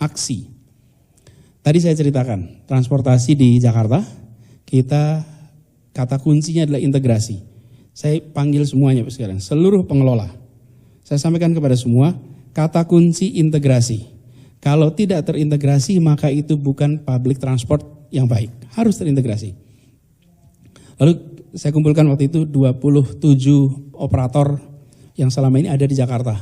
aksi. Tadi saya ceritakan, transportasi di Jakarta, kita kata kuncinya adalah integrasi. Saya panggil semuanya sekarang, seluruh pengelola. Saya sampaikan kepada semua, kata kunci integrasi. Kalau tidak terintegrasi, maka itu bukan public transport yang baik. Harus terintegrasi. Lalu saya kumpulkan waktu itu 27 operator yang selama ini ada di Jakarta.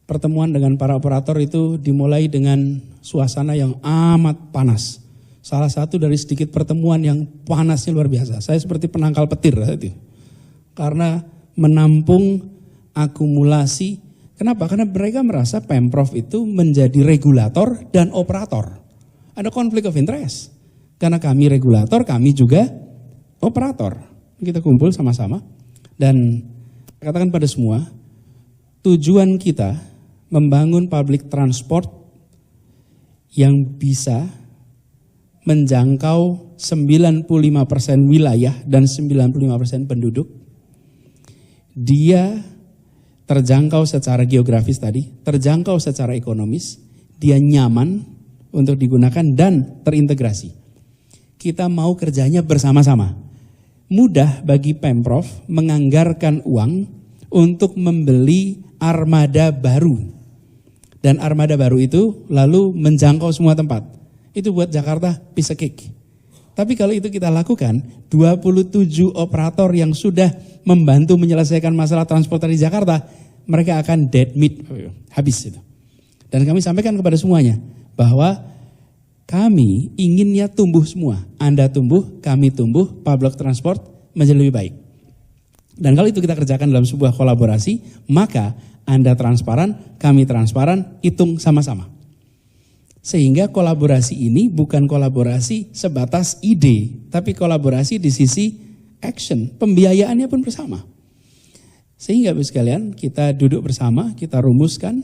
Pertemuan dengan para operator itu dimulai dengan suasana yang amat panas. Salah satu dari sedikit pertemuan yang panasnya luar biasa. Saya seperti penangkal petir itu. Karena menampung akumulasi. Kenapa? Karena mereka merasa Pemprov itu menjadi regulator dan operator. Ada konflik of interest. Karena kami regulator, kami juga operator. Kita kumpul sama-sama. Dan katakan pada semua, tujuan kita membangun public transport yang bisa menjangkau 95% wilayah dan 95% penduduk. Dia terjangkau secara geografis tadi, terjangkau secara ekonomis, dia nyaman untuk digunakan dan terintegrasi. Kita mau kerjanya bersama-sama. Mudah bagi Pemprov menganggarkan uang untuk membeli armada baru. Dan armada baru itu lalu menjangkau semua tempat. Itu buat Jakarta piece of cake. Tapi kalau itu kita lakukan, 27 operator yang sudah membantu menyelesaikan masalah transportasi di Jakarta, mereka akan dead meat, habis itu. Dan kami sampaikan kepada semuanya, bahwa kami inginnya tumbuh semua. Anda tumbuh, kami tumbuh, public transport menjadi lebih baik. Dan kalau itu kita kerjakan dalam sebuah kolaborasi, maka Anda transparan, kami transparan, hitung sama-sama. Sehingga kolaborasi ini bukan kolaborasi sebatas ide, tapi kolaborasi di sisi action, pembiayaannya pun bersama. Sehingga Bapak sekalian, kita duduk bersama, kita rumuskan,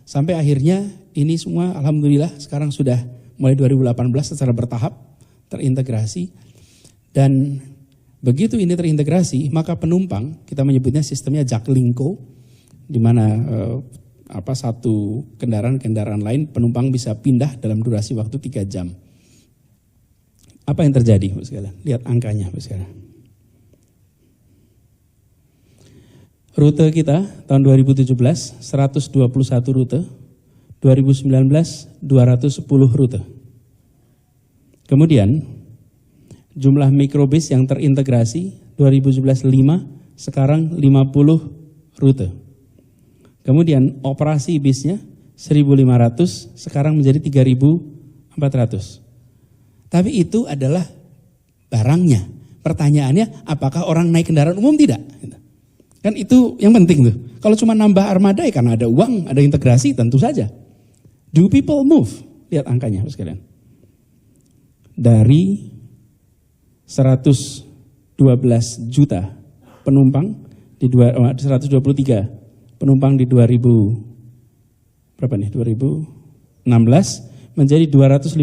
sampai akhirnya ini semua alhamdulillah sekarang sudah mulai 2018 secara bertahap terintegrasi. Dan begitu ini terintegrasi, maka penumpang, kita menyebutnya sistemnya Jaklingko, di mana satu kendaraan lain penumpang bisa pindah dalam durasi waktu 3 jam. Apa yang terjadi, Bapak sekalian? Lihat angkanya, Bapak sekalian. Rute kita tahun 2017 121 rute, 2019 210 rute. Kemudian jumlah mikrobus yang terintegrasi 2017 5, sekarang 50 rute. Kemudian operasi bisnya 1.500, sekarang menjadi 3.400. Tapi itu adalah barangnya. Pertanyaannya, apakah orang naik kendaraan umum tidak? Kan itu yang penting tuh. Kalau cuma nambah armada ya karena ada uang, ada integrasi, tentu saja. Do people move? Lihat angkanya sekalian. Dari 112 juta penumpang di 123 penumpang di 2016 menjadi 255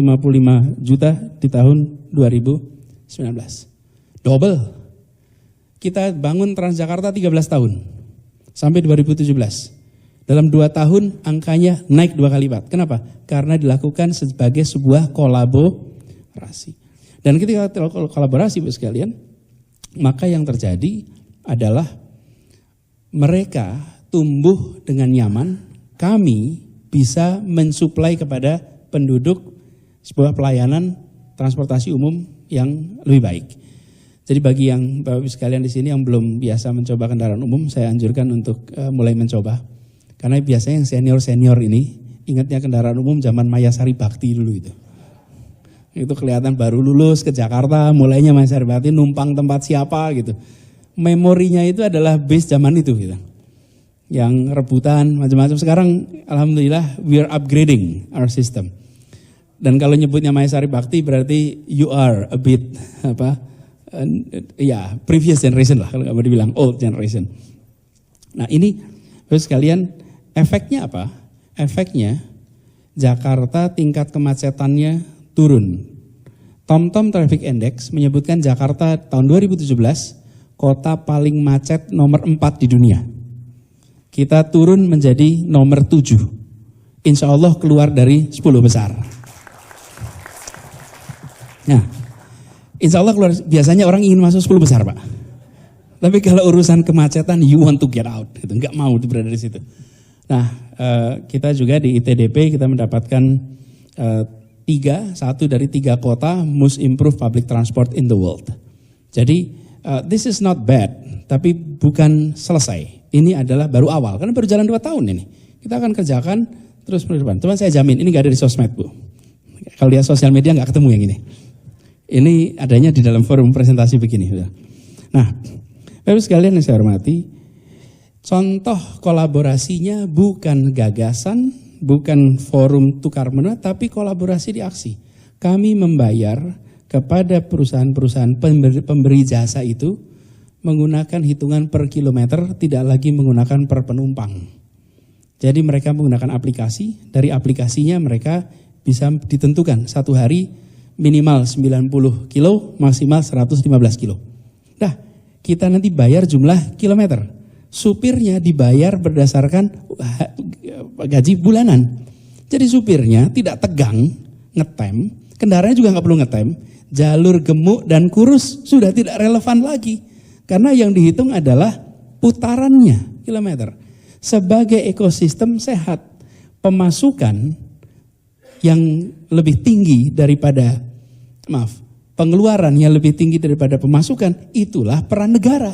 juta di tahun 2019. Double. Kita bangun Transjakarta 13 tahun sampai 2017. Dalam 2 tahun angkanya naik 2 kali lipat. Kenapa? Karena dilakukan sebagai sebuah kolaborasi. Dan ketika kolaborasi Bapak sekalian, maka yang terjadi adalah mereka tumbuh dengan nyaman, kami bisa mensuplai kepada penduduk sebuah pelayanan transportasi umum yang lebih baik. Jadi bagi yang Bapak sekalian di sini yang belum biasa mencoba kendaraan umum, saya anjurkan untuk mulai mencoba. Karena biasanya yang senior-senior ini, ingatnya kendaraan umum zaman Mayasari Bakti dulu itu. Itu kelihatan baru lulus ke Jakarta, mulainya Mayasari Bakti, numpang tempat siapa gitu. Memorinya itu adalah base zaman itu gitu. Yang rebutan macam-macam. Sekarang alhamdulillah we are upgrading our system. Dan kalau nyebutnya Mayasari Bakti berarti you are a bit previous generation lah, kalau nggak mau dibilang old generation. Nah ini terus sekalian efeknya apa? Efeknya Jakarta tingkat kemacetannya turun. TomTom Traffic Index menyebutkan Jakarta tahun 2017 kota paling macet nomor 4 di dunia. Kita turun menjadi nomor 7. insya Allah keluar dari 10 besar. Nah, insya Allah keluar, biasanya orang ingin masuk 10 besar, Pak. Tapi kalau urusan kemacetan, you want to get out, gitu. Nggak mau berada di situ. Nah, kita juga di ITDP kita mendapatkan satu dari 3 kota most improved public transport in the world. Jadi this is not bad, tapi bukan selesai. Ini adalah baru awal, karena baru jalan 2 tahun ini. Kita akan kerjakan terus ke depan. Cuman saya jamin ini nggak ada di sosmed, Bu. Kalau lihat sosial media nggak ketemu yang ini. Ini adanya di dalam forum presentasi begini. Nah, Bapak sekalian yang saya hormati, contoh kolaborasinya bukan gagasan, bukan forum tukar menukar, tapi kolaborasi di aksi. Kami membayar kepada perusahaan-perusahaan pemberi jasa itu menggunakan hitungan per kilometer, tidak lagi menggunakan per penumpang. Jadi mereka menggunakan aplikasi, dari aplikasinya mereka bisa ditentukan satu hari minimal 90 kilo, maksimal 115 kilo. Nah, kita nanti bayar jumlah kilometer. Supirnya dibayar berdasarkan gaji bulanan. Jadi supirnya tidak tegang ngetem, kendaraannya juga nggak perlu ngetem, jalur gemuk dan kurus sudah tidak relevan lagi. Karena yang dihitung adalah putarannya kilometer. Sebagai ekosistem sehat, pemasukan yang lebih tinggi daripada, pengeluaran yang lebih tinggi daripada pemasukan, itulah peran negara.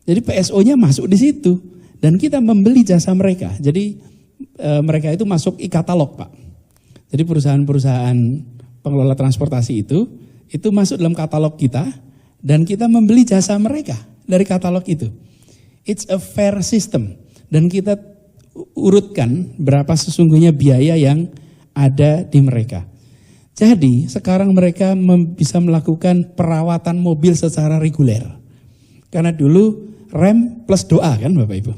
Jadi PSO-nya masuk di situ dan kita membeli jasa mereka. Jadi mereka itu masuk e-katalog, Pak. Jadi perusahaan-perusahaan pengelola transportasi itu masuk dalam katalog kita dan kita membeli jasa mereka dari katalog itu. It's a fair system dan kita urutkan berapa sesungguhnya biaya yang ada di mereka. Jadi sekarang mereka bisa melakukan perawatan mobil secara reguler. Karena dulu rem plus doa kan Bapak Ibu.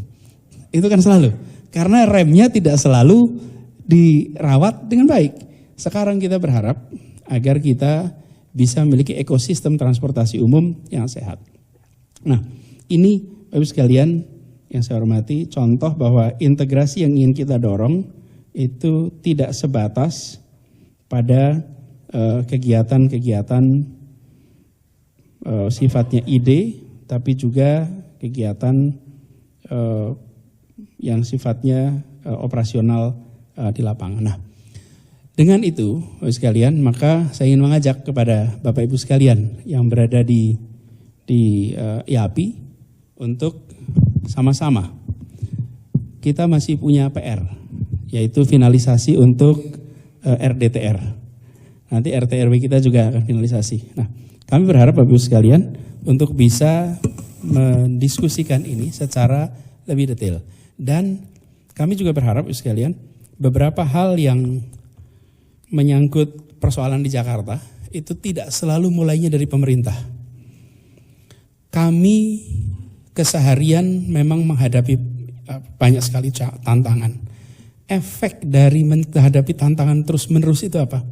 Itu kan selalu. Karena remnya tidak selalu dirawat dengan baik. Sekarang kita berharap agar kita bisa memiliki ekosistem transportasi umum yang sehat. Nah, ini Bapak Ibu sekalian yang saya hormati, contoh bahwa integrasi yang ingin kita dorong itu tidak sebatas pada kegiatan-kegiatan sifatnya ide, tapi juga kegiatan yang sifatnya operasional di lapangan. Nah, dengan itu, Bapak sekalian, maka saya ingin mengajak kepada Bapak Ibu sekalian yang berada di IAPI untuk sama-sama kita masih punya PR, yaitu finalisasi untuk RDTR. Nanti RT/RW kita juga akan finalisasi. Nah, kami berharap Bapak Ibu sekalian untuk bisa mendiskusikan ini secara lebih detail. Dan kami juga berharap Bapak Ibu sekalian beberapa hal yang menyangkut persoalan di Jakarta itu tidak selalu mulainya dari pemerintah. Kami keseharian memang menghadapi banyak sekali tantangan. Efek dari menghadapi tantangan terus-menerus itu apa?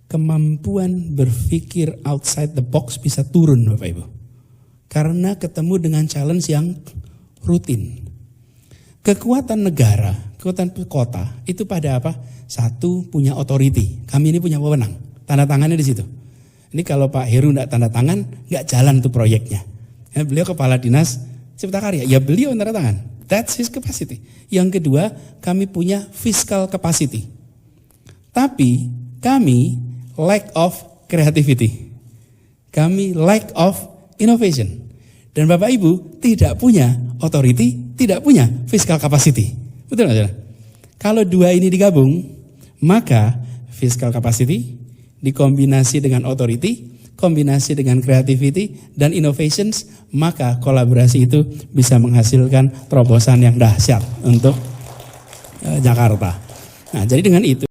Kemampuan berpikir outside the box bisa turun Bapak Ibu. Karena ketemu dengan challenge yang rutin. Kekuatan negara, kekuatan kota itu pada apa? Satu, punya authority. Kami ini punya wewenang. Tanda tangannya di situ. Ini kalau Pak Heru enggak tanda tangan, enggak jalan tuh proyeknya. Ya, beliau kepala dinas Cipta Karya, ya beliau tanda tangan. That's his capacity. Yang kedua, kami punya fiscal capacity. Tapi kami lack of creativity. Kami lack of innovation. Dan Bapak Ibu tidak punya authority, tidak punya fiscal capacity. Betul nggak? Kalau dua ini digabung, maka fiscal capacity dikombinasi dengan authority, kombinasi dengan creativity dan innovations, maka kolaborasi itu bisa menghasilkan terobosan yang dahsyat untuk Jakarta. Nah, jadi dengan itu